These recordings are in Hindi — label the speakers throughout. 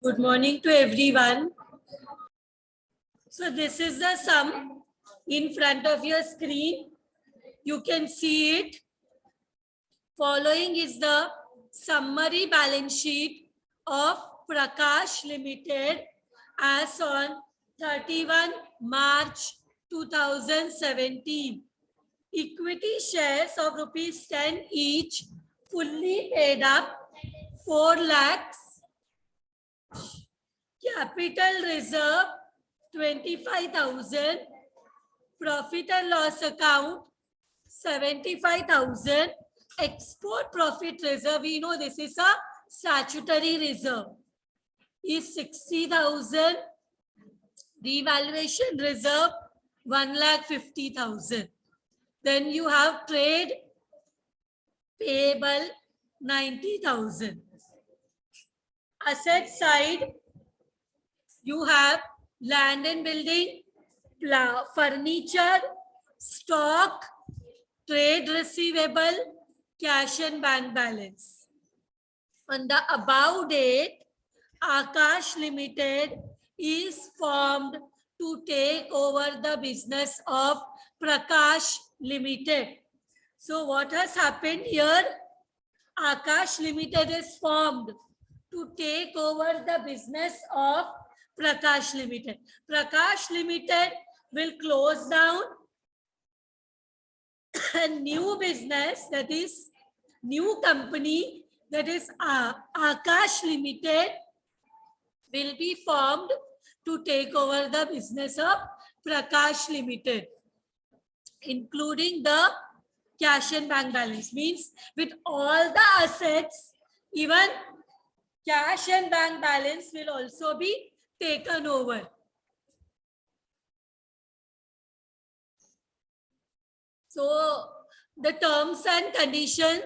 Speaker 1: Good morning to everyone. So this is the sum in front of your screen. You can see it. Following is the summary balance sheet of Prakash Limited as on 31 March 2017. Equity shares of rupees 10 each, fully paid up 4 lakhs. Capital reserve 25,000. Profit and loss account 75,000. Export profit reserve, we know this is a statutory reserve, is 60,000. Revaluation reserve 1,50,000. Then you have trade payable 90,000. Asset side, you have land and building, furniture, stock, trade receivable, cash and bank balance. On the above date, Akash Limited is formed to take over the business of Prakash Limited. So what has happened here? Akash Limited is formed to take over the business of Prakash Limited. Prakash Limited will close down a new business, that is new company, that is Akash Limited will be formed to take over the business of Prakash Limited, including the cash and bank balance. Means with all the assets, even cash and bank balance will also be taken over. So the terms and condition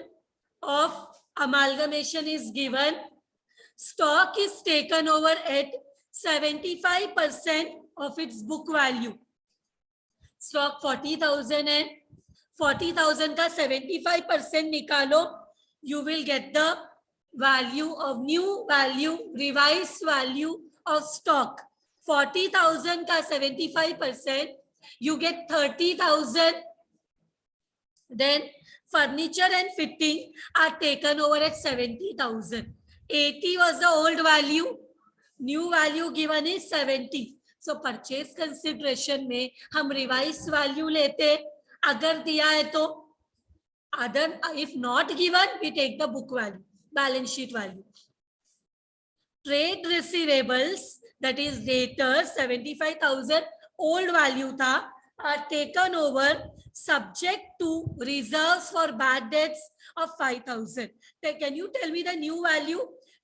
Speaker 1: of amalgamation is given. Stock is taken over at 75% of its book value. Stock 40,000 and 40,000 का 75% निकालो, you will get the value of new value, revised value of stock. 40,000 का 75%, you get 30,000. Then furniture and fitting are taken over at 70,000. 80 was the old value. New value given is 70. So purchase consideration में हम revised value लेते, अगर दिया है तो, other if not given we take the book value, balance sheet value. Trade receivables, that is debtors, 75,000 old value था, are taken over subject to reserves for bad debts of 5,000. Can you tell me the new value?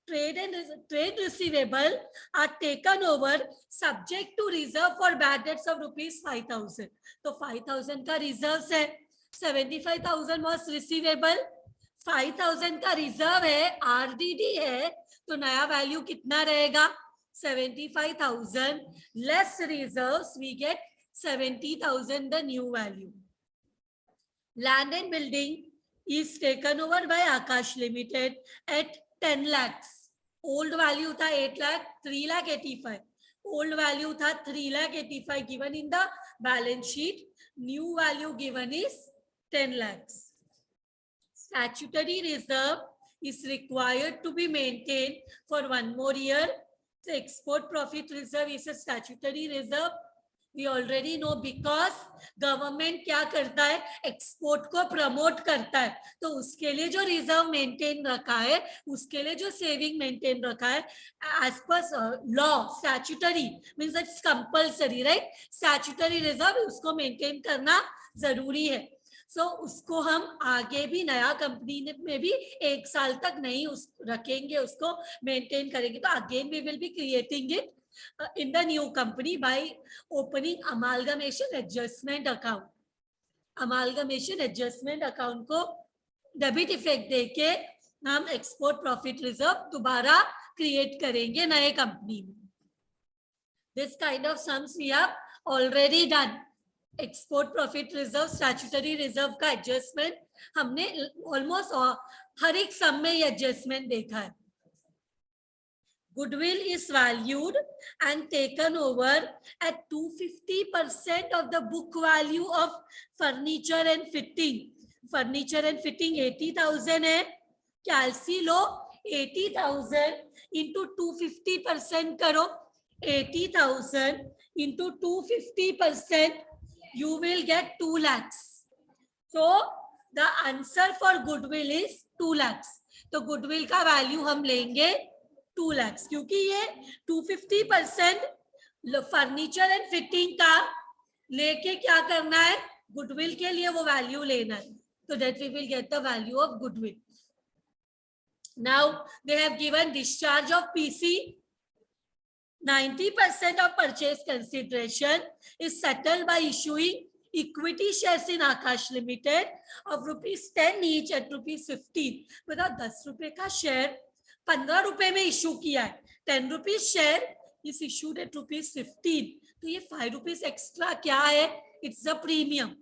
Speaker 1: Trade receivable are taken over subject to reserve for bad debts of rupees 5,000. तो 5,000 का reserves है, 75,000 was receivable, 5,000 का reserve है, RDD है, तो नया value कितना रहेगा? 75,000 less reserves, we get 70,000 the new value. Land and building is taken over by Akash Limited at 10 lakhs. Old value था 8 lakh, 3 lakh 85. Old value था 3 lakh 85 given in the balance sheet. New value given is 10 lakhs. Statutory reserve is required to be maintained for 1 more year. The export profit reserve is a statutory reserve. We already know because government क्या करता है, export को promote करता है, तो उसके लिए जो reserve maintain रखा है, उसके लिए जो saving maintain रखा है, as per law, statutory means it's compulsory, right? Statutory reserve उसको maintain करना जरूरी है. So उसको हम आगे भी नया कंपनी में भी 1 साल तक नहीं रखेंगे, उसको maintain करेंगे. तो again we will be creating it in the new company by opening amalgamation adjustment account. Amalgamation adjustment account को debit effect देके हम export profit reserve दोबारा create करेंगे नए company में. This kind of sums we have already done. Export profit reserve, statutory reserve का adjustment हमने almost हर एक sum में ये adjustment देखा है. goodwill is valued and taken over at 250% of the book value of furniture and fitting. Furniture and fitting 80,000 है, कैलसी लो 80,000 into 250% करो, 80,000 into 250%, you will get 2 lakhs. So the answer for goodwill is 2 lakhs. तो goodwill का वैल्यू हम लेंगे 2 lakhs, क्योंकि ये 250% फर्नीचर एंड फिटिंग का लेके क्या करना है, गुडविल के लिए वो वैल्यू लेना है. So that we will get the value of goodwill. Now they have given discharge of PC. 90% of purchase consideration is settled by issuing equity shares in Akash Limited of ₹10 each at ₹15. बताओ 10 रुपए का शेयर 15 रुपए में इश्यू किया है, 10 rupees share is issued at ₹15. तो ये 5 रुपीज एक्स्ट्रा क्या है, it's the premium.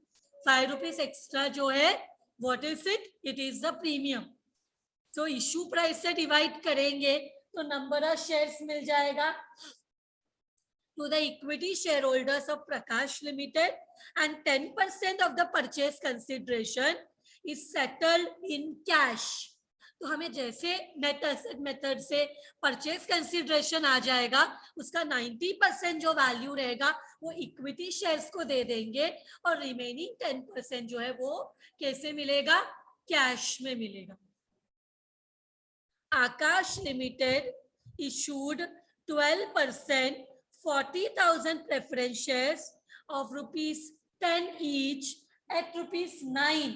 Speaker 1: 5 rupees extra जो है, what is it, it is the premium. तो इश्यू प्राइस से डिवाइड करेंगे तो नंबर ऑफ शेयर्स मिल जाएगा to the equity shareholders of Prakash Limited, and 10% of the purchase consideration is settled in cash. तो हमें जैसे नेट एसेट मेथड से परचेज कंसिडरेशन आ जाएगा, उसका 90% जो वैल्यू रहेगा वो इक्विटी शेयर्स को दे देंगे और रिमेनिंग 10% जो है वो कैसे मिलेगा, कैश में मिलेगा. आकाश limited issued 12% 40,000 preference shares of ₹10 each at ₹9.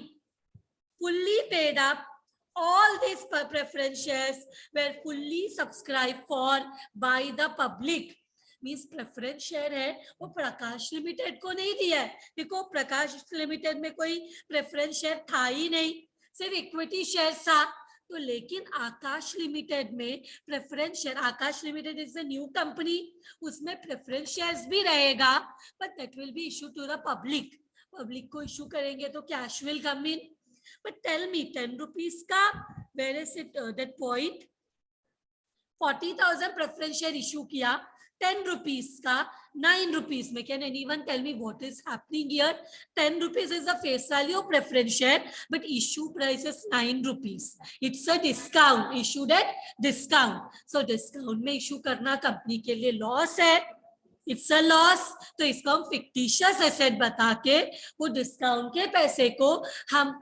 Speaker 1: Fully paid up. All these preference shares were fully subscribed for by the public. Means preference share है वो प्रकाश लिमिटेड को नहीं दिया है. देखो प्रकाश लिमिटेड में कोई प्रेफरेंस शेयर था ही नहीं, सिर्फ इक्विटी शेयर था. तो लेकिन आकाश लिमिटेड में preference share, Aakash limited is a new company, उसमें प्रेफरेंस शेयर्स भी रहेगा, but that will be issue to the public. Public को इशू करेंगे तो cash will come in. But tell me 10 rupees का, where is it that point, 40,000 preference share issue किया, 10 rupees का 9 rupees में. Can anyone tell me what is happening here? 10 rupees is the face value of preference share, but issue price is 9 rupees. It's a discount, issued at discount. So discount में issue करना कंपनी के लिए लॉस है, इट्स अ लॉस. तो इसको हम फिक्टिशियस एसेट बता के वो डिस्काउंट के पैसे को हम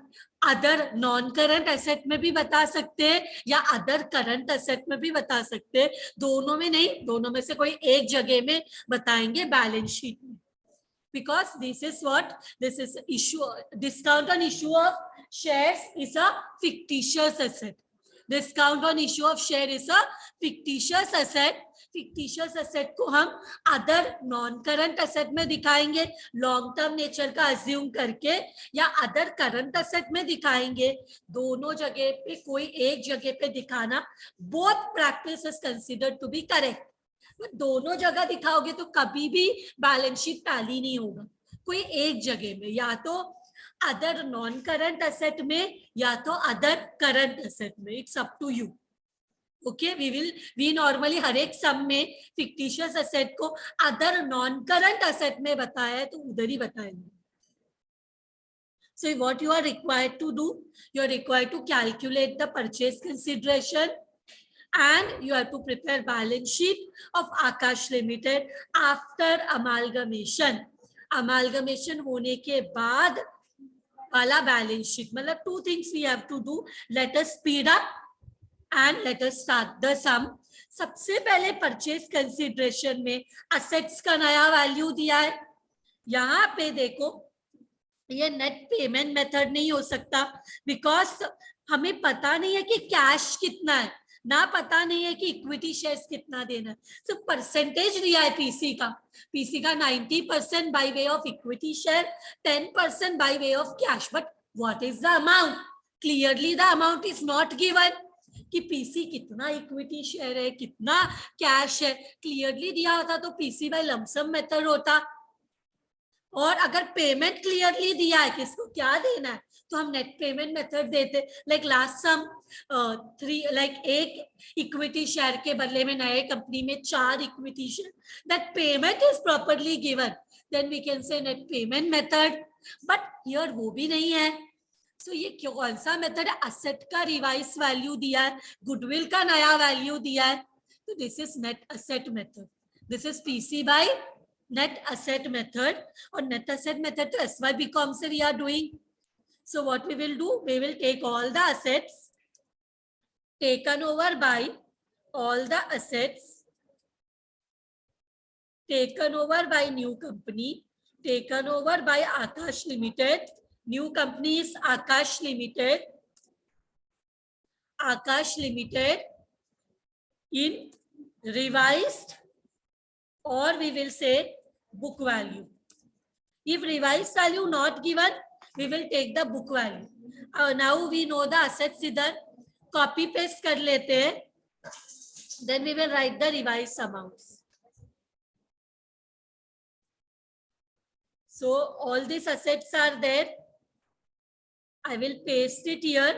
Speaker 1: अदर नॉन करंट एसेट में भी बता सकते हैं या अदर करंट एसेट में भी बता सकते हैं. दोनों में नहीं, दोनों में से कोई एक जगह में बताएंगे बैलेंस शीट में. Because this is what, this is issue, discount on issue of shares is a fictitious asset. Discount on issue of share is a fictitious asset. Fictitious asset को हम अदर नॉन करंट एसेट में दिखाएंगे लॉन्ग टर्म नेचर का अज्यूम करके, या अदर करंट एसेट में दिखाएंगे. दोनों जगह पे कोई एक जगह पे दिखाना, both practice is considered to be correct. दोनों जगह दिखाओगे तो कभी भी बैलेंस शीट टैली नहीं होगा. कोई एक जगह में, या तो अदर नॉन करंट एसेट में या तो अदर करंट एसेट में, it's up to you. Okay, we normally हर एक सम में फिक्टिशियस एसेट को अदर नॉन करंट एसेट में बताया है तो उधर ही बताएंगे. So what you are required to do, you are required to calculate the purchase consideration and you have to prepare balance sheet of Akash Limited after amalgamation. Amalgamation होने के बाद वाला बैलेंस शीट, मतलब 2 things we have to do. Let us speed up and let us start the sum. सबसे पहले परचेज कंसिडरेशन में असेट्स का नया वैल्यू दिया है. यहाँ पे देखो ये नेट पेमेंट मेथड नहीं हो सकता, बिकॉज हमें पता नहीं है कि कैश कितना है, ना पता नहीं है कि इक्विटी शेयर्स कितना देना है. सो परसेंटेज दिया है पीसी का. पीसी का 90% by way of equity share, 10% by way of cash. But what is the amount? Clearly the amount is not given कि पीसी कितना इक्विटी शेयर है, कितना कैश है. क्लियरली दिया होता तो पीसी बाय लमसम मेथड होता. और अगर पेमेंट क्लियरली दिया है किसको क्या देना है तो हम नेट पेमेंट मेथड देते, लाइक लास्ट सम 3, लाइक एक इक्विटी शेयर के बदले में नए कंपनी में 4 equity share, that payment is properly given, then we can say net payment method. But here वो भी नहीं है, सो ये कौन सा मेथड है? असेट का रिवाइज वैल्यू दिया है, गुडविल का नया वैल्यू दिया है, तो this is net asset method, this is PC by net asset method. और नेट असेट मेथड तो एसवाई बीकॉम से we are doing. So what we will do, we will take all the assets taken over by all the assets taken over by new company, taken over by Akash Limited. New company is Akash Limited. Akash Limited in revised, or we will say book value. If revised value not given, we will take the book value. Now we know the assets, इधर copy paste कर लेते हैं, then we will write the revised amounts. So all these assets are there. I will paste it here.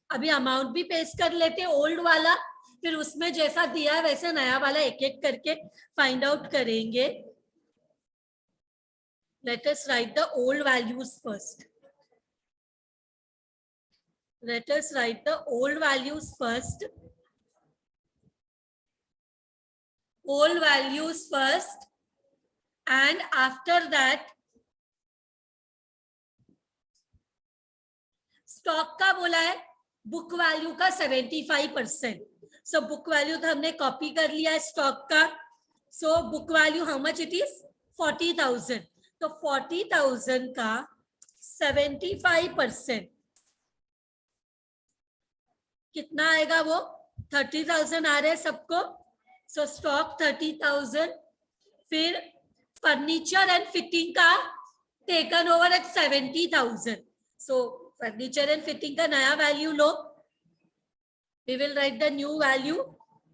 Speaker 1: अभी अमाउंट भी पेस्ट कर लेते हैं ओल्ड वाला, फिर उसमें जैसा दिया है वैसे नया वाला एक एक करके फाइंड आउट करेंगे. Let us write the old values first. Let us write the old values first. Old values first, and after that stock का बोला है, बुक वैल्यू का 75%. सो बुक वैल्यू तो हमने कॉपी कर लिया है स्टॉक का. So book value how much it is? 40,000. तो 40,000 का 75% कितना आएगा? वो 30,000 आ रहे हैं सबको. So stock 30,000. फिर फर्नीचर एंड फिटिंग का taken over at 70,000. So furniture and fitting का नया वैल्यू लो. We will write the new value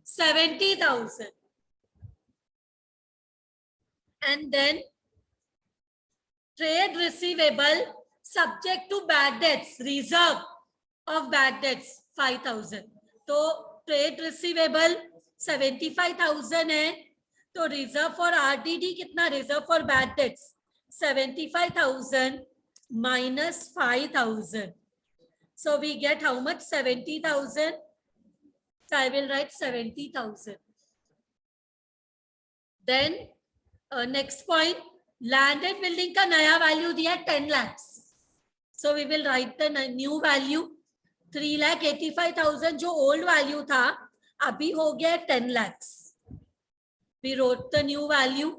Speaker 1: 70,000. And then trade receivable subject to bad debts, reserve of bad debts 5,000. तो trade receivable 75,000 है, तो reserve for RDD कितना? reserve for bad debts 75,000 minus 5,000. So we get how much? 70,000. So I will write 70,000. Then next point, land and building का नया वैल्यू दिया 10 lakhs. So we will write the new value 3,85,000. जो ओल्ड वैल्यू था अभी हो गया 10 lakhs. We wrote the new value.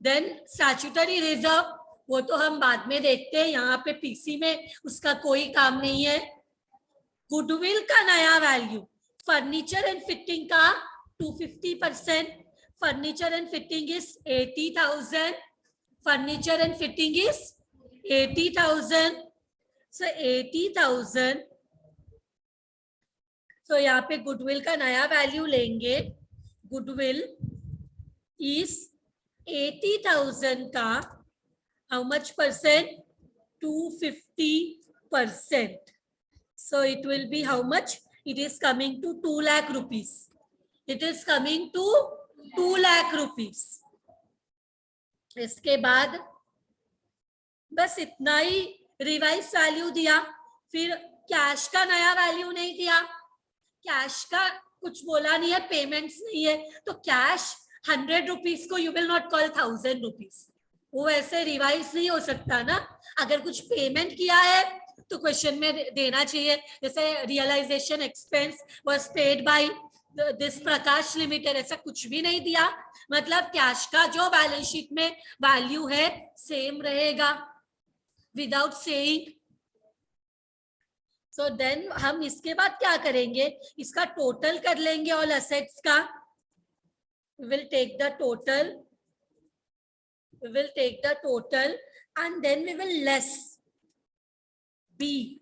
Speaker 1: Then statutory reserve, वो तो हम बाद में देखते हैं, यहाँ पे पीसी में उसका कोई काम नहीं है. गुडविल का नया वैल्यू, फर्नीचर एंड फिटिंग का 250%. Furniture and fitting is 80,000. Furniture and fitting is 80,000. So 80,000. So यहाँ पे गुडविल का नया वैल्यू लेंगे. गुडविल इज 80,000 का how much percent? 250%. So it will be how much? It is coming to 2 lakh rupees. It is coming to 2 lakh rupees. इसके बाद बस इतना ही रिवाइज वैल्यू दिया. फिर कैश का नया वैल्यू नहीं दिया, कैश का कुछ बोला नहीं है, पेमेंट्स नहीं है, तो कैश 100 रुपीज को you will not call 1000 rupees. वो ऐसे रिवाइज नहीं हो सकता ना. अगर कुछ पेमेंट किया है तो क्वेश्चन में देना चाहिए, जैसे realisation expense was paid by this Prakash limited, ऐसा कुछ भी नहीं दिया. मतलब कैश का जो बैलेंस शीट में वैल्यू है सेम रहेगा विदाउट सेइंग. सो देन हम इसके बाद क्या करेंगे? इसका टोटल कर लेंगे ऑल असेट्स का. We will take the total, we will take the total, and then we will less B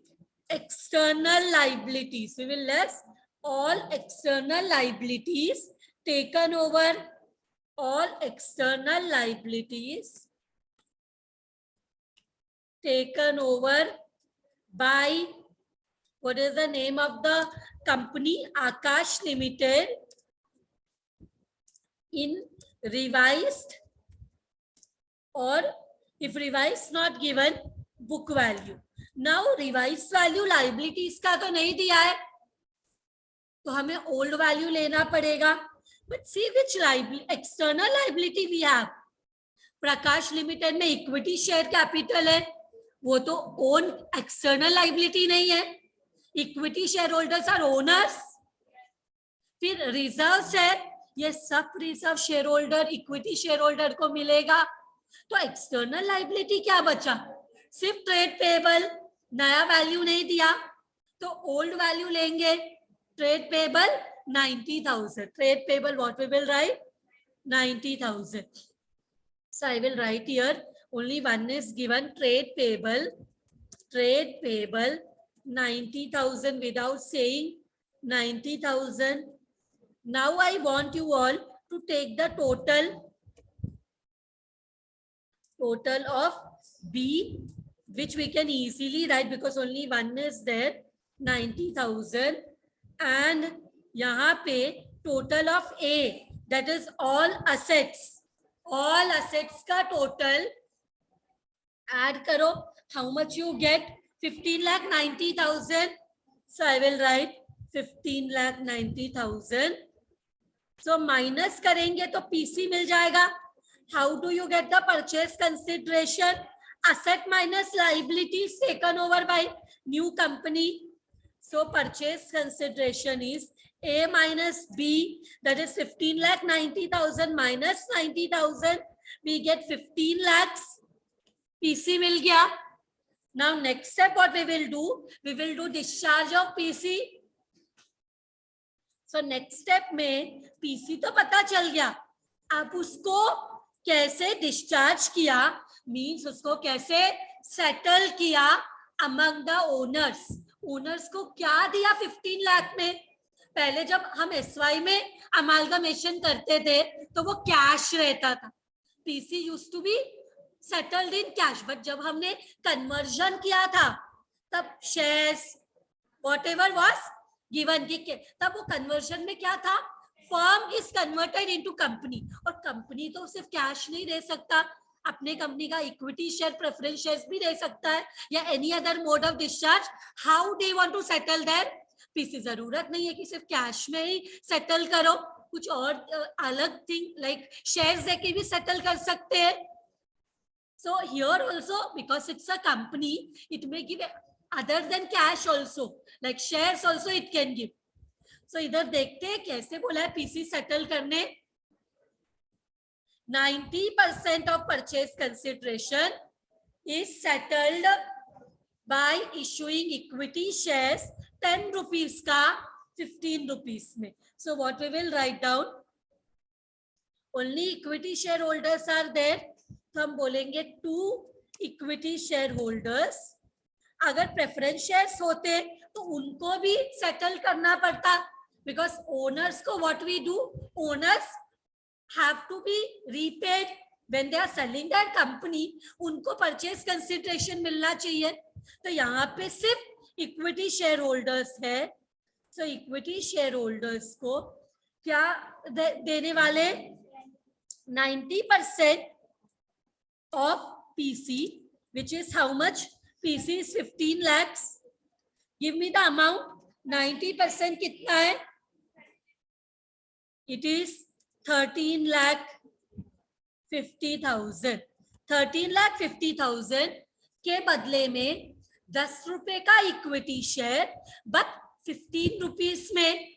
Speaker 1: external liabilities. We will less all external liabilities taken over, all external liabilities taken over by, what is the name of the company? Akash Limited, in revised, or if revised not given, book value. Now revised value liabilities का तो नहीं दिया है, तो हमें ओल्ड वैल्यू लेना पड़ेगा. But see which external liability we have. Prakash limited में इक्विटी शेयर कैपिटल है, वो तो ओन एक्सटर्नल लाइबिलिटी नहीं है. Equity share holders are owners. फिर रिजर्व्स है, ये सब reserve share holder equity share holder को मिलेगा. तो एक्सटर्नल लाइबिलिटी क्या बचा? सिर्फ ट्रेड पेबल. नया वैल्यू नहीं दिया तो ओल्ड वैल्यू लेंगे. Trade payable 90,000. Trade payable what we will write? 90,000. So I will write here only one is given. Trade payable 90,000 without saying 90,000. Now I want you all to take the total of B, which we can easily write because only one is there, 90,000. And यहाँ पे total of A, that is all assets का total add करो. How much you get? 15,90,000. So I will write 15,90,000. So minus करेंगे तो PC मिल जाएगा. How do you get the purchase consideration? Asset minus liabilities taken over by new company. So purchase consideration is A minus B, that is 15,90,000 minus 90,000. We get 15 lakhs. PC मिल गया. Now next step what we will do discharge of PC. So next step में PC तो पता चल गया, अब उसको कैसे डिस्चार्ज किया, मीन्स उसको कैसे सेटल किया अमंग द ओनर्स. ओनर्स को क्या दिया 15 लाख में? पहले जब हम एसवाई में अमालगमेशन करते थे तो वो कैश रहता था. PC used to be settled in cash. But जब हमने कन्वर्जन किया था तब शेयर्स व्हाटएवर वाज गिवन, तब वो कन्वर्जन में क्या था? Firm is converted into company. और कंपनी तो सिर्फ कैश नहीं दे सकता, अपने कंपनी का इक्विटी शेयर, प्रेफरेंस शेयर्स भी दे सकता है, या any other mode of discharge. How do you want to settle that? PC जरूरत नहीं है कि सिर्फ कैश में ही सेटल करो, कुछ और अलग थिंग लाइक शेयर्स देके भी सेटल कर सकते हैं. So here also because it's a company, it may give other than cash also, like shares also it can give. So इधर देखते हैं कैसे बोला है पीसी सेटल करने. 90% of purchase consideration is settled by issuing equity shares 10 rupees का 15 rupees में. So what we will write down? Only equity shareholders are there. तो हम बोलेंगे 2 equity shareholders. अगर प्रेफरेंस शेयर्स होते तो उनको भी सेटल करना पड़ता, because owners को what we do? Owners have to be repaid when they are selling their company. उनको परचेज कंसिडरेशन मिलना चाहिए. तो यहाँ पे सिर्फ इक्विटी शेयर होल्डर्स है. सो इक्विटी शेयर होल्डर्स को क्या देने वाले? 90% of PC, which is how much? PC is 15 lakhs. Give me the amount. 90% कितना है? It is 13,50,000. 13,50,000 के बदले में 10 रुपए का इक्विटी शेयर, बट 15 रुपीस में.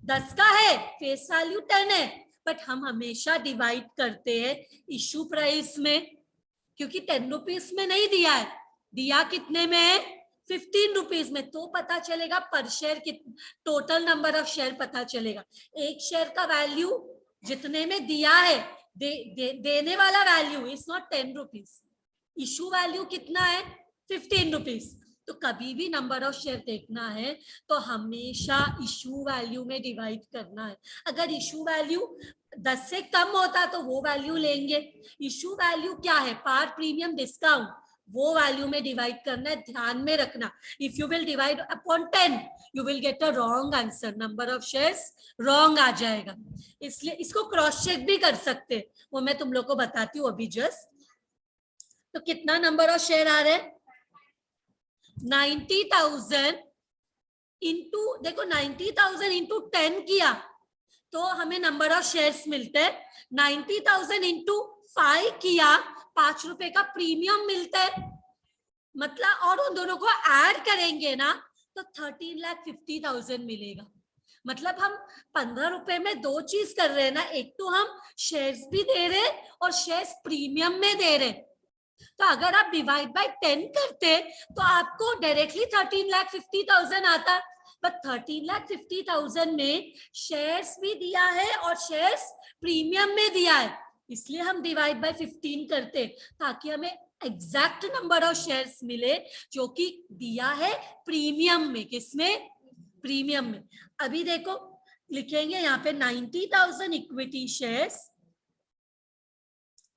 Speaker 1: 10 का है, फेस वैल्यू 10 है, बट हम हमेशा डिवाइड करते हैं इशू प्राइस में, क्योंकि 10 रुपीस में नहीं दिया है. दिया कितने में है? 15 रुपीस में. तो पता चलेगा पर share total number of share पता चलेगा. एक शेयर का वैल्यू जितने में दिया है, देने वाला value is not 10 rupees. Issue value कितना है? 15 रुपीज. तो कभी भी नंबर ऑफ शेयर देखना है तो हमेशा इशू वैल्यू में डिवाइड करना है. अगर इशू वैल्यू 10 से कम होता तो वो वैल्यू लेंगे. इशू वैल्यू क्या है? Par premium discount. वो वैल्यू में डिवाइड करना है, ध्यान में रखना. If you will divide upon 10 you will get a wrong answer, number of shares wrong आ जाएगा. इसलिए इसको क्रॉस चेक भी कर सकते हैं, वो मैं तुम लोग को बताती हूँ अभी जस्ट. तो कितना नंबर ऑफ शेयर आ रहे हैं? 90,000 इंटू, देखो 90,000 इंटू 10 किया तो हमें नंबर ऑफ शेयर्स मिलते हैं. 90,000 इंटू 5 किया, 5 रुपए का प्रीमियम मिलता है. मतलब और उन दोनों को ऐड करेंगे ना तो 13,50,000 मिलेगा. मतलब हम 15 रुपए में दो चीज कर रहे हैं ना, एक तो हम शेयर्स भी दे रहे हैं और शेयर्स प्रीमियम में दे रहे हैं. तो अगर आप डिवाइड बाय 10 करते तो आपको डायरेक्टली 13,50,000 आता. बट 13,50,000 में शेयर्स भी दिया है और शेयर्स प्रीमियम में दिया है, इसलिए हम डिवाइड बाय 15 करते ताकि हमें एग्जैक्ट नंबर ऑफ शेयर्स मिले जो कि दिया है प्रीमियम में. किसमें? प्रीमियम में. अभी देखो लिखेंगे यहाँ पे 90,000 इक्विटी शेयर्स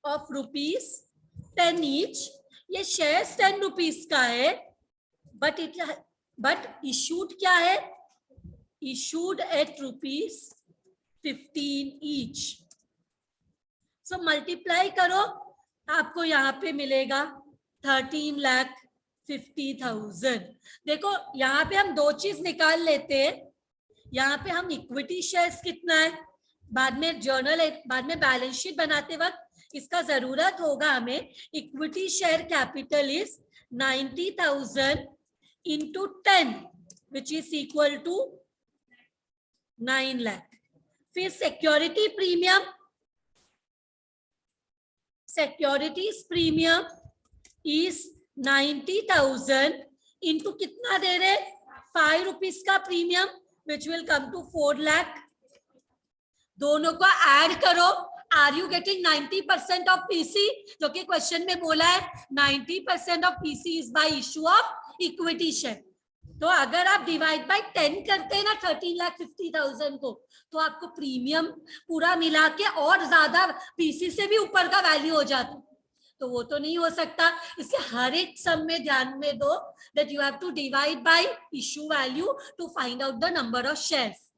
Speaker 1: ऑफ ₹10 ईच. ये शेयर्स 10 रुपीज का है, बट इशूड क्या है? Issued at ₹15 each. So multiply करो, आपको यहाँ पे मिलेगा 13,50,000. देखो यहाँ पे हम दो चीज निकाल लेते हैं. यहाँ पे हम इक्विटी शेयर्स कितना है, बाद में बैलेंस शीट बनाते वक्त इसका जरूरत होगा हमें. Equity share capital is 90,000 into 10 which is equal to 9 lakh. फिर security premium, securities premium is 90,000 into कितना दे रहे? 5 रुपीज का premium which will come to 4 lakh. दोनों को ऐड करो. Are you getting 90% of PC? जो कि क्वेश्चन में बोला है 90% of PC is by issue of equity share. तो अगर आप डिवाइड बाय 10 करते हैं ना 13,50,000 को, तो आपको प्रीमियम पूरा मिला के और ज्यादा पीसी से भी ऊपर का वैल्यू हो जाता. तो वो तो नहीं हो सकता. इसलिए हर एक सम में ध्यान में दो that you have to divide by issue value to find out the number of shares.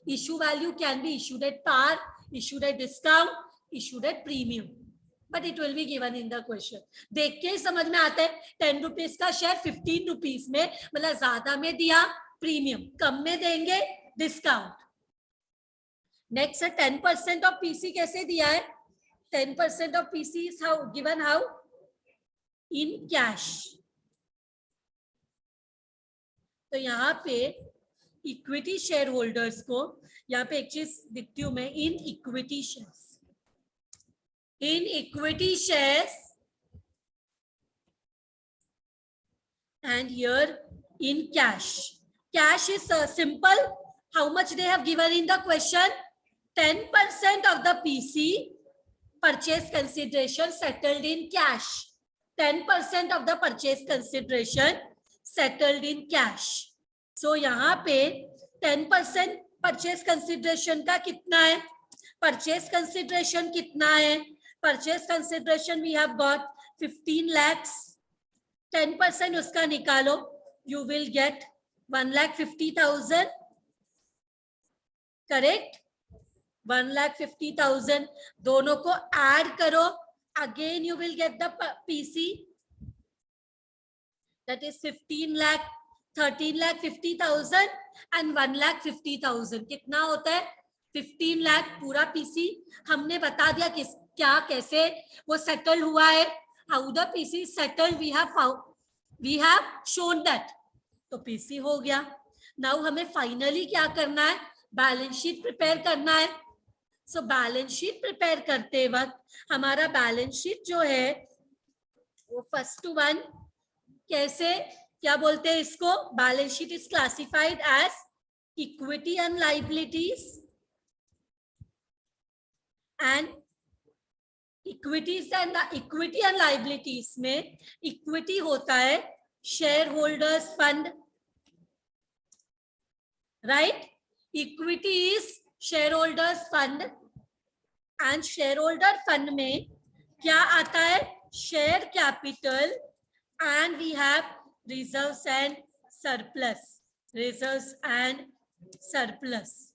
Speaker 1: Issue value can be issued at par, issued at discount, issued at premium, but it will be given in the question. देख के समझ में आता है 10 रुपीज का शेयर 15 रुपीज में, मतलब ज्यादा में दिया प्रीमियम, कम में देंगे डिस्काउंट. नेक्स्ट है 10% ऑफ पीसी. कैसे दिया है? 10% of PC is how given, how? In cash. तो यहाँ पे इक्विटी शेयर होल्डर्स को, यहाँ पे एक चीज दिखती हूं मैं, in equity shares. In equity shares and here in cash. Cash is simple. How much they have given in the question? 10% of the PC purchase consideration settled in cash. 10% of the purchase consideration settled in cash. So यहाँ पे 10% परचेज कंसिडरेशन का कितना है? परचेज कंसिडरेशन कितना है? Purchase consideration we have got 15 lakhs. 10% उसका निकालो, यू विल गेट 1,50,000. करेक्ट? 1,50,000. दोनों को ऐड करो, again you will get the PC, that is 15 lakh, 13,50,000 and 1,50,000. कितना होता है? 15 लाख पूरा पीसी. हमने बता दिया किस क्या कैसे वो सेटल हुआ है. How the PC settle we have shown that. तो पीसी हो गया. नाउ हमें फाइनली क्या करना है? बैलेंस शीट प्रिपेयर करना है. सो बैलेंस शीट प्रिपेयर करते वक्त हमारा बैलेंस शीट जो है वो फर्स्ट वन कैसे, क्या बोलते हैं इसको? Balance sheet is classified as equity and liabilities. And equities and liabilities में इक्विटी होता है share holders fund, right? Equity is share holders fund and share holder fund में क्या आता है? Share capital and we have reserves and surplus. Reserves and surplus.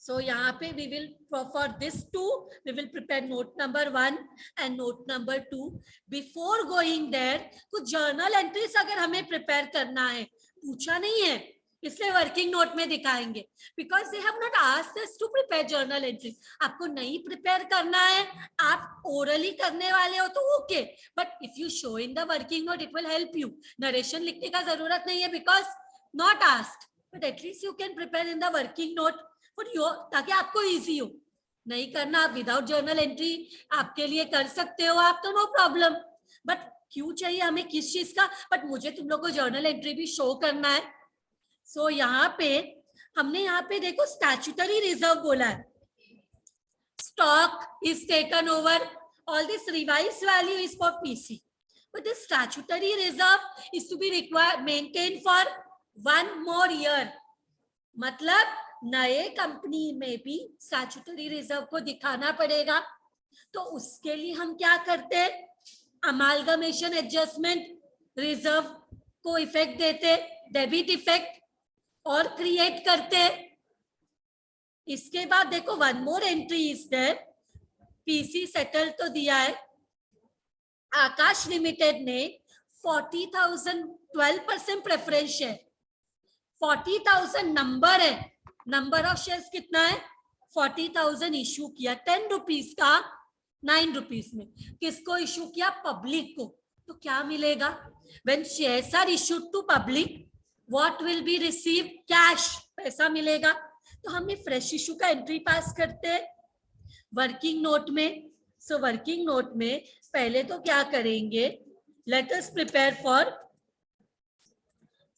Speaker 1: So यहाँ पे we will for this two we will prepare note number 1 and note number 2. Before going there, कुछ journal entries अगर हमें prepare करना है, पूछा नहीं है, इसलिए वर्किंग नोट में दिखाएंगे, because they have not asked us to prepare journal entries. आपको नहीं प्रिपेयर करना है, आप ओरली करने वाले हो तो okay, but if you show in the working note it will help you. Narration लिखने का जरूरत नहीं है because not asked, but at least you can prepare in the working note for your, ताकि आपको इजी हो. नहीं करना आप विदाउट जर्नल एंट्री आपके लिए कर सकते हो आप, तो नो प्रॉब्लम. बट क्यों चाहिए हमें किस चीज का, बट मुझे तुम लोग को जर्नल एंट्री भी शो करना है. सो यहाँ पे हमने यहाँ पे देखो स्टैट्यूटरी रिजर्व बोला है. Stock is taken over, all this revise value is for PC, but this statutory reserve is to be required maintain for 1 more year. मतलब नए कंपनी में भी स्टैट्यूटरी रिजर्व को दिखाना पड़ेगा. तो उसके लिए हम क्या करते हैं, अमालगमेशन एडजस्टमेंट रिजर्व को इफेक्ट देते, डेबिट इफेक्ट और क्रिएट करते. इसके बाद देखो 1 more entry is there. PC settle तो दिया है, आकाश लिमिटेड ने 40,000 12% प्रेफरेंस शेयर, 40,000 नंबर है, नंबर ऑफ शेयर्स कितना है 40,000 इशू किया 10 रुपीज का 9 रुपीज में. किसको इशू किया, पब्लिक को. तो क्या मिलेगा, when shares are issued to public what will be received, cash, पैसा मिलेगा. तो हमें फ्रेश इशू का एंट्री पास करते हैं वर्किंग नोट में. सो वर्किंग नोट में पहले तो क्या करेंगे, let us prepare for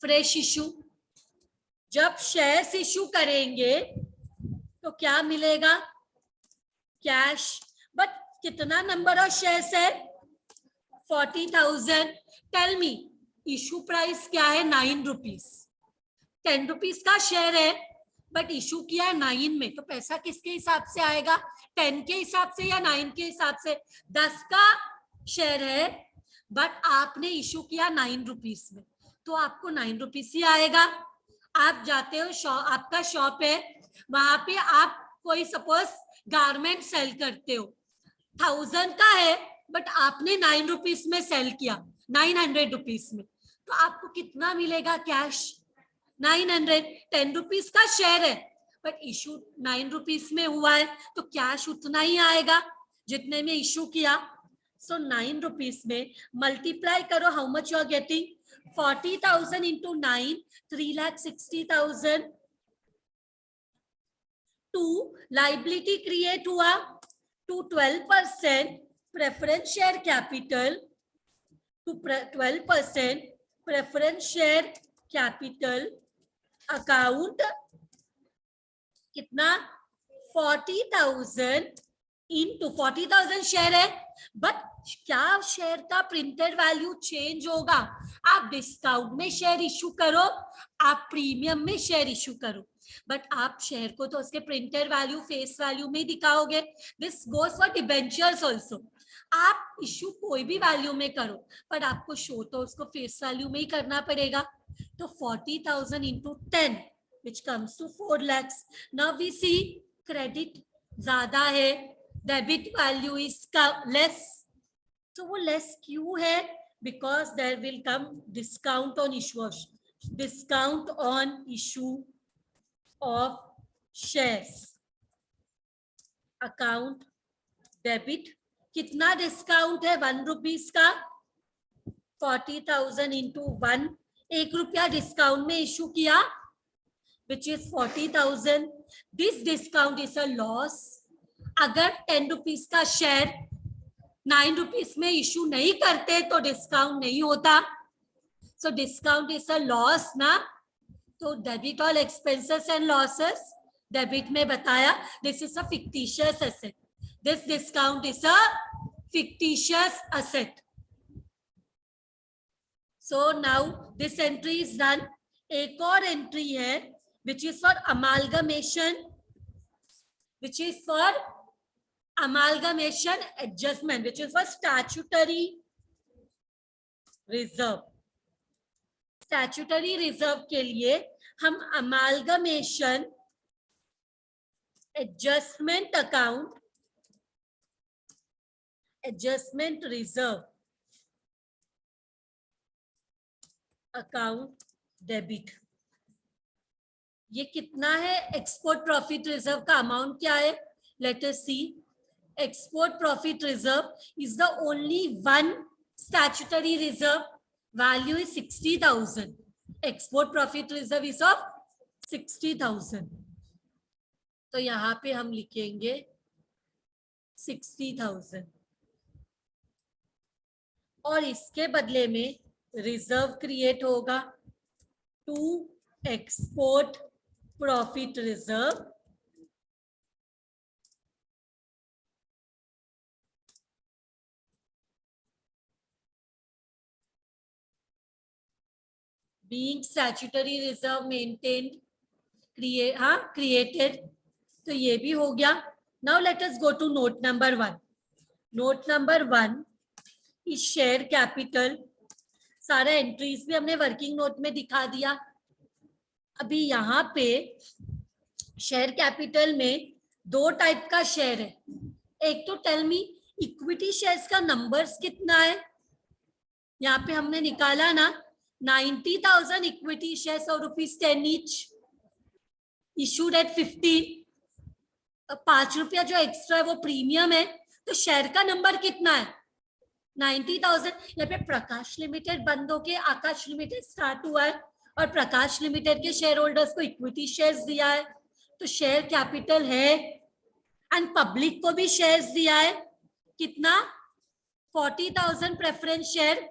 Speaker 1: fresh issue. जब शेयर्स इशू करेंगे तो क्या मिलेगा, कैश. बट कितना नंबर ऑफ शेयर्स है 40,000. टेल मी इशू प्राइस क्या है 9 रुपीज. 10 रुपीज का शेयर है बट इशू किया 9 में, तो पैसा किसके हिसाब से आएगा, 10 के हिसाब से या 9 के हिसाब से. 10 का शेयर है बट आपने इशू किया 9 रुपीज में, तो आपको 9 रुपीज ही आएगा. आप जाते हो शॉप, आपका शॉप है, वहां पे आप कोई सपोज गारमेंट सेल करते हो, 1000 का है बट आपने 9 रुपीज में सेल किया 900 रुपीज में, तो आपको कितना मिलेगा कैश 900. 10 रुपीज का शेयर है बट इशू 9 रुपीज में हुआ है, तो कैश उतना ही आएगा जितने में इशू किया. सो 9 रुपीज में मल्टीप्लाई करो, how much you are getting, 40,000 into 9, 3,60,000. 2 liability create हुआ to 12% preference share capital, to 12% preference share capital account. कितना 40,000 into 40,000 शेयर है, बट क्या शेयर का प्रिंटेड वैल्यू चेंज होगा. आप डिस्काउंट में शेयर इशू करो, आप प्रीमियम में शेयर इशू करो, बट आप शेयर को तो उसके प्रिंटेड वैल्यू फेस वैल्यू में ही दिखाओगे. This goes for debentures also. आप इशू कोई भी वैल्यू में करो पर आपको शो तो उसको फेस वैल्यू में ही करना पड़ेगा. तो 40,000 into 10 which comes to 4 lakhs. Now we see credit ज्यादा है, डेबिट वैल्यू इज लेस. तो वो लेस क्यों है, because there will come discount on issue, discount on issue of shares. Account debit, कितना डिस्काउंट है 1 रुपीज का, 40,000 इंटू 1, 1 रुपया डिस्काउंट में इशू किया which is 40,000. This discount is a loss. अगर 10 रुपीज का शेयर 9 रुपीज में इशू नहीं करते तो डिस्काउंट नहीं होता. So discount is a loss ना. तो debit all expenses and losses, debit में बताया this is a fictitious asset. This discount is a fictitious asset. So now this entry is done. एक और entry है which is for amalgamation, which is for amalgamation adjustment, which is for statutory reserve, statutory reserve के लिए हम amalgamation adjustment account, adjustment reserve account debit, ये कितना है? एक्सपोर्ट प्रॉफिट रिजर्व का अमाउंट क्या है? Let us see. Export profit reserve is the only one statutory reserve, value is 60,000. Export profit reserve is of 60,000. तो यहां पे हम लिखेंगे 60,000 और इसके बदले में रिजर्व क्रिएट होगा to export profit reserve being statutory reserve maintained, created. तो ये भी हो गया. Now let us go to note number 1. Note number 1 is share capital. सारा एंट्रीज भी हमने वर्किंग नोट में दिखा दिया. अभी यहाँ पे शेयर कैपिटल में दो टाइप का शेयर है. एक तो टेल मी इक्विटी शेयर्स का नंबर्स कितना है? यहाँ पे हमने निकाला ना 90,000 इक्विटी शेयर्स और ₹10 ईच, इशूड एट 15. 5 रुपया जो एक्स्ट्रा है वो प्रीमियम है. तो शेयर का नंबर कितना है? 90,000. यहाँ पे प्रकाश लिमिटेड बंद होके आकाश लिमिटेड स्टार्ट हुआ है और प्रकाश लिमिटेड के शेयर होल्डर्स को इक्विटी शेयर्स दिया है. तो शेयर कैपिटल है एंड पब्लिक को भी शेयर्स दिया है. कितना? 40,000 प्रेफरेंस शेयर,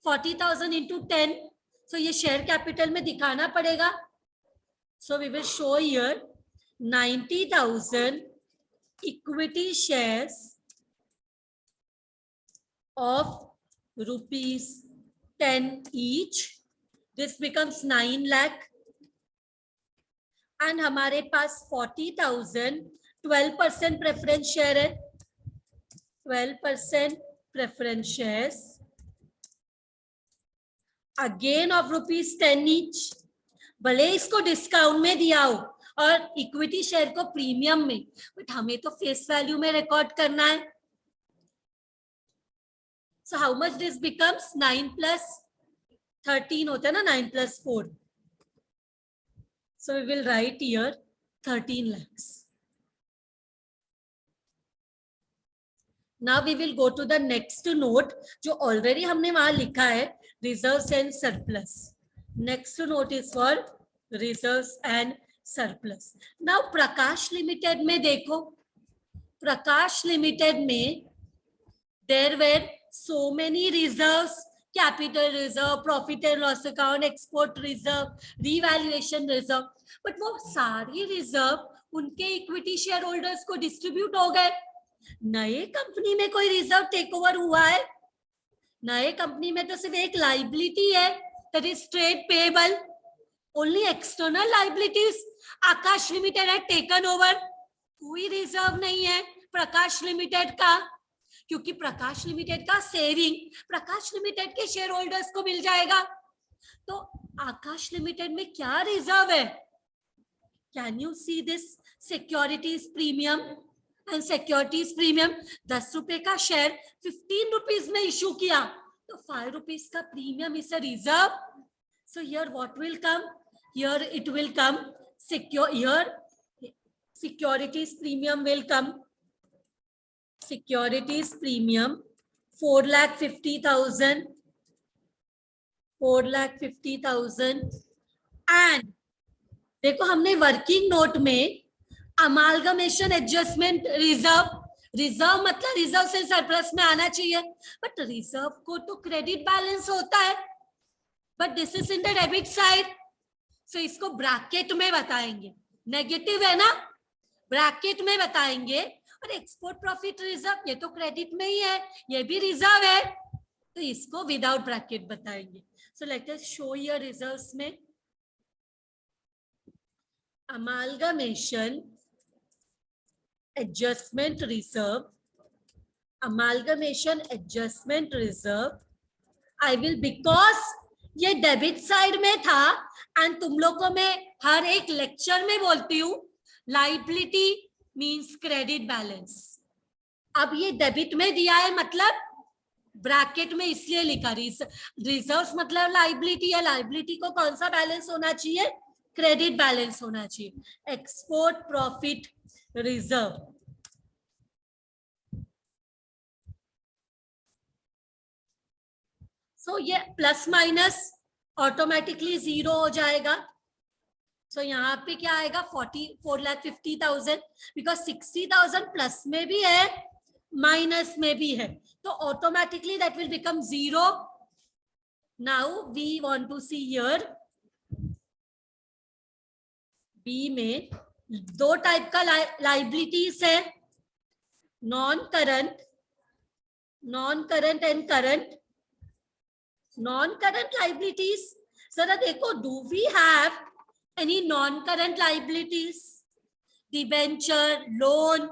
Speaker 1: 40,000 इंटू 10. सो ये शेयर कैपिटल में दिखाना पड़ेगा. So we will show here 90,000 equity shares of ₹10 each. This becomes 9 lakh. And हमारे पास 40,000 12% प्रेफरेंस शेयर है. 12% preference shares again of ₹10 each. भले इसको डिस्काउंट में दिया हो और इक्विटी शेयर को प्रीमियम में, बट हमें तो फेस वैल्यू में रिकॉर्ड करना है. So how much this becomes? 9 plus 13 होता है ना, 9 plus 4. So we will write here 13 lakhs. Now we will go to the next note जो already हमने वहां लिखा है, reserves and surplus. Next note is for reserves and surplus. Now Prakash limited में देखो, प्रकाश लिमिटेड में there were so many reserves, capital reserve, profit and loss account, export reserve, revaluation reserve. but वो सारी रिजर्व उनके इक्विटी शेयर होल्डर्स को डिस्ट्रीब्यूट हो गए. नए कंपनी में कोई रिजर्व टेक ओवर हुआ है? नए कंपनी में तो सिर्फ एक लाइबिलिटी है, that is trade payable. Only external liabilities Akash limited है टेकन ओवर. कोई रिजर्व नहीं है प्रकाश लिमिटेड का, क्योंकि प्रकाश लिमिटेड का शेयरिंग प्रकाश लिमिटेड के शेयर होल्डर्स को मिल जाएगा. तो आकाश लिमिटेड में क्या रिजर्व है? Can you see this? Securities premium and securities premium 10 रुपए का शेयर 15 रुपीज में इशू किया, तो 5 रुपीज का premium is a reserve. So here what will come? Here it will come securities premium will come. Securities premium 4,50,000, 4,50,000. And देखो हमने वर्किंग नोट में अमालगमेशन एडजस्टमेंट रिजर्व मतलब रिजर्व से सरप्लस में आना चाहिए, बट रिजर्व को तो क्रेडिट बैलेंस होता है, but this is in the debit side. So इसको ब्रैकेट में बताएंगे. नेगेटिव है ना, ब्रैकेट में बताएंगे. और एक्सपोर्ट प्रॉफिट रिजर्व ये तो क्रेडिट में ही है, ये भी रिजर्व है, तो इसको विदाउट ब्रैकेट बताएंगे. So let us show here reserves में amalgamation adjustment reserve, amalgamation adjustment reserve I will, because ये डेबिट साइड में था एंड तुम लोग को मैं हर एक लेक्चर में बोलती हूँ लाइबिलिटी मींस क्रेडिट बैलेंस. अब ये डेबिट में दिया है मतलब ब्रैकेट में इसलिए लिखा. रिजर्व्स मतलब लाइबिलिटी है. लाइबिलिटी को कौन सा बैलेंस होना चाहिए? क्रेडिट बैलेंस होना चाहिए. Export profit reserve. सो ये प्लस माइनस ऑटोमेटिकली 0 हो जाएगा. सो यहाँ पे क्या आएगा? 4,50,000 बिकॉज 60,000 प्लस में भी है माइनस में भी है, तो automatically that will become 0. Now we want to see here B में दो टाइप का लाइबिलिटीज है, non current and current. Non current liabilities, जरा देखो, do we have any non current liabilities? Debenture, loan,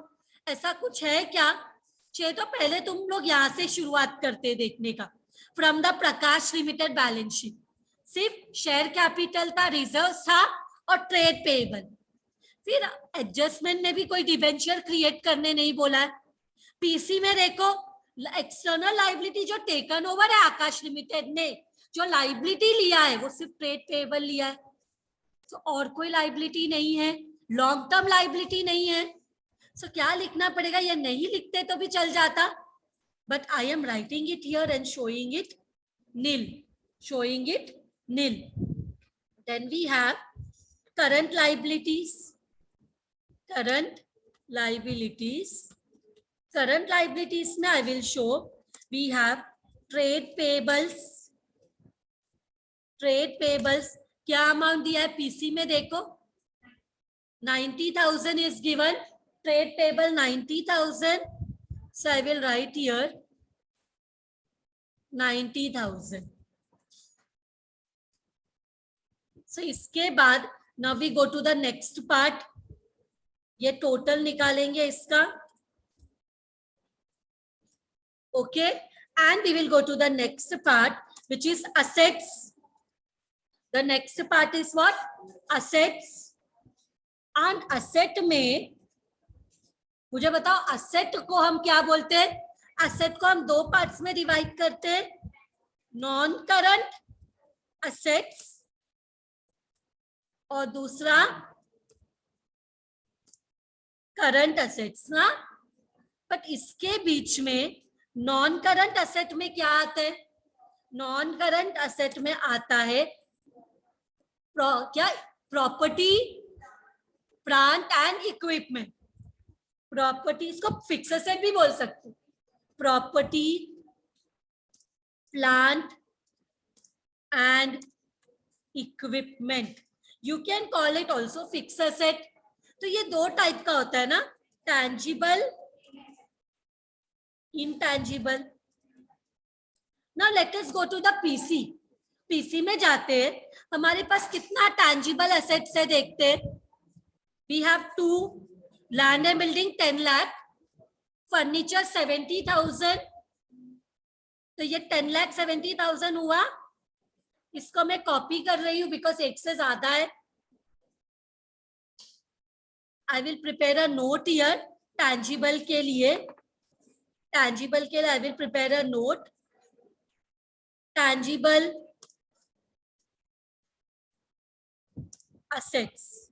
Speaker 1: ऐसा कुछ है क्या? चाहिए तो पहले तुम लोग यहाँ से शुरुआत करते देखने का. From the Prakash limited balance sheet सिर्फ शेयर कैपिटल था, रिजर्व था और ट्रेड पेएबल. फिर एडजस्टमेंट में भी कोई डिबेंचर क्रिएट करने नहीं बोला है. पीसी में देखो, एक्सटर्नल लाइबिलिटी जो टेकन ओवर है आकाश लिमिटेड ने, जो लाइबिलिटी लिया है वो सिर्फ ट्रेड पेएबल लिया है. तो और कोई लाइबिलिटी नहीं है, लॉन्ग टर्म लाइबिलिटी नहीं है. सो क्या लिखना पड़ेगा? ये नहीं लिखते तो भी चल जाता, but I am writing it here and showing it nil. Showing it nil. Then we have current liabilities. Current liabilities. Current liabilities में I will show we have trade payables. Trade payables क्या अमाउंट दिया है? पीसी में देखो 90,000 is given. Trade payable 90,000. So I will write here 90,000. So इसके बाद now we go to the next part. ये टोटल निकालेंगे इसका. Okay, and we will go to the next part which is assets. The next part is what? Assets. And asset में मुझे बताओ, asset को हम क्या बोलते हैं? asset को हम दो पार्ट्स में डिवाइड करते हैं, नॉन करंट assets और दूसरा करंट assets ना. बट इसके बीच में नॉन करंट असेट में क्या आता है? नॉन करंट असेट में आता है क्या? Property, plant and equipment. Property, इसको फिक्स असेट भी बोल सकते. Property, plant and equipment. You can call it also fix asset. तो ये दो टाइप का होता है ना, tangible, intangible. Now let us go to the PC. PC में जाते हैं, हमारे पास कितना tangible assets है देखते हैं. We have 2, land and building 10 lakh, furniture 70,000. तो ये 10 lakh 70,000 हुआ. इसको मैं कॉपी कर रही हूँ बिकॉज एक से ज्यादा है. I will prepare a note here. tangible के लिए I will prepare a note. Tangible assets.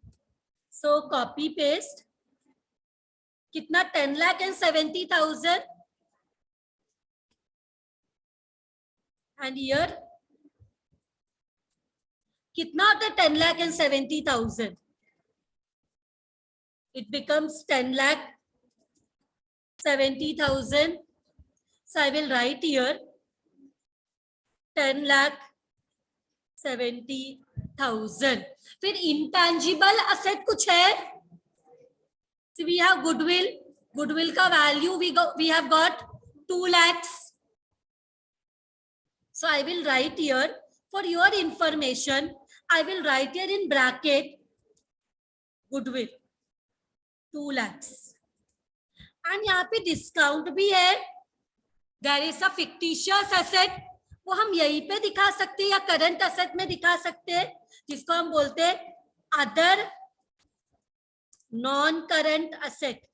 Speaker 1: So copy paste. कितना? 10 lakh and 70,000. And here कितना होता है 10 lakh and 70,000? It becomes 10 lakh 70,000. So I will write here 10 lakh 70,000. फिर intangible asset कुछ है? So we have goodwill. Goodwill का value we have got 2 lakhs. So I will write here, for your information, I will write here in bracket goodwill 2 lakhs. And यहाँ पे डिस्काउंट भी है. There is a fictitious asset वो हम यहीं पे दिखा सकते हैं या करंट असेट में दिखा सकते हैं, जिसको हम बोलते हैं other non current asset.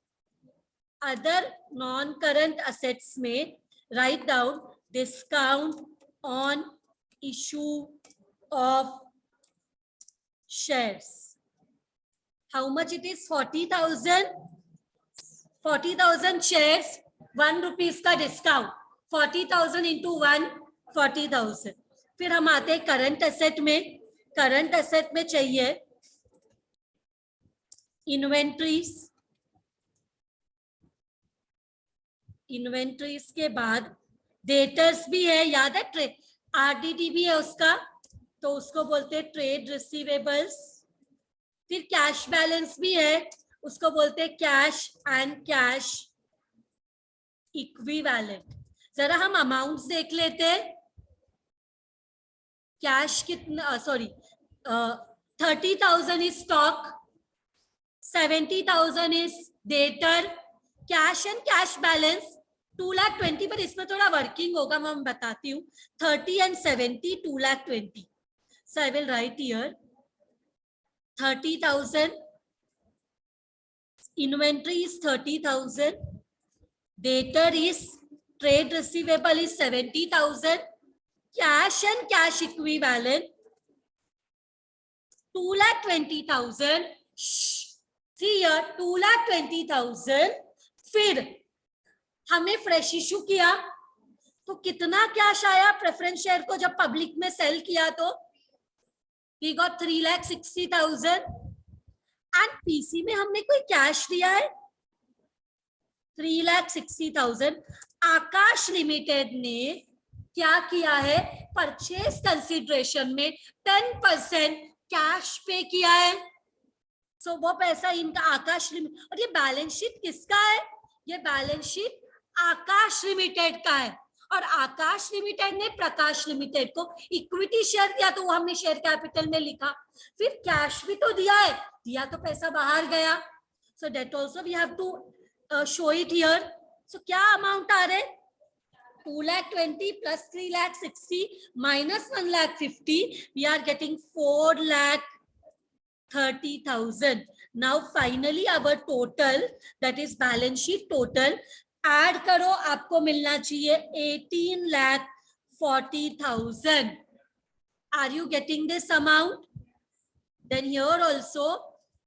Speaker 1: Other non current assets में right down discount on issue of shares. How much it is? 40,000. 40,000 shares, 1 rupees का डिस्काउंट, 40,000 into 1, 40,000. फिर हम आते हैं करंट एसेट में। करंट एसेट में चाहिए इन्वेंट्रीज। इन्वेंट्रीज के बाद डेटर्स भी है, याद है, आरडीडी भी है उसका, तो उसको बोलते हैं ट्रेड रिसीवेबल्स। फिर कैश बैलेंस भी है, उसको बोलते हैं कैश एंड कैश इक्विवेलेंट। जरा हम अमाउंट्स देख लेते हैं। कैश कितना, sorry 30,000 is stock, 70,000 is debtor, cash and cash balance 2,20,000, पर इसमें थोड़ा वर्किंग होगा, मैं बताती हूँ। 30 and 70, 2,20,000. So I will write here 30,000. Inventory is 30,000. Debtor is trade receivable is 70,000. Cash and cash equivalent 2,20,000. See here 2,20,000. फिर हमें फ्रेश इशू किया तो कितना कैश आया प्रेफरेंस शेयर को जब पब्लिक में सेल किया तो we got 3,60,000 and पीसी में हमने कोई कैश दिया है 3,60,000। आकाश लिमिटेड ने क्या किया है, परचेज कंसिडरेशन में 10% कैश पे किया है। सो वो पैसा इनका आकाश लिमिटेड, और ये बैलेंस शीट किसका है, ये बैलेंस शीट आकाश लिमिटेड का है। और आकाश लिमिटेड ने प्रकाश लिमिटेड को इक्विटी शेयर दिया तो वो हमने शेयर कैपिटल में लिखा। फिर कैश भी तो दिया है, दिया तो पैसा बाहर गया। So that also we have to show it here. So क्या अमाउंट आ रहे, 2,20,000 plus 3,60,000 minus 1,50,000, we are getting 4,30,000. Now finally our total, that is balance sheet total, add करो, आपको मिलना चाहिए 18,40,000. Are you getting this amount? Then here also,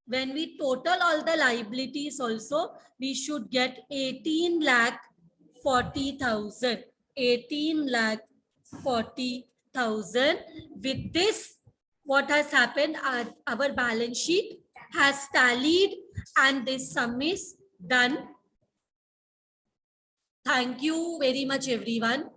Speaker 1: when we total all the liabilities also, we should get 18,40,000. 18,40,000. With this, what has happened? Our balance sheet has tallied and this sum is done. Thank you very much, everyone.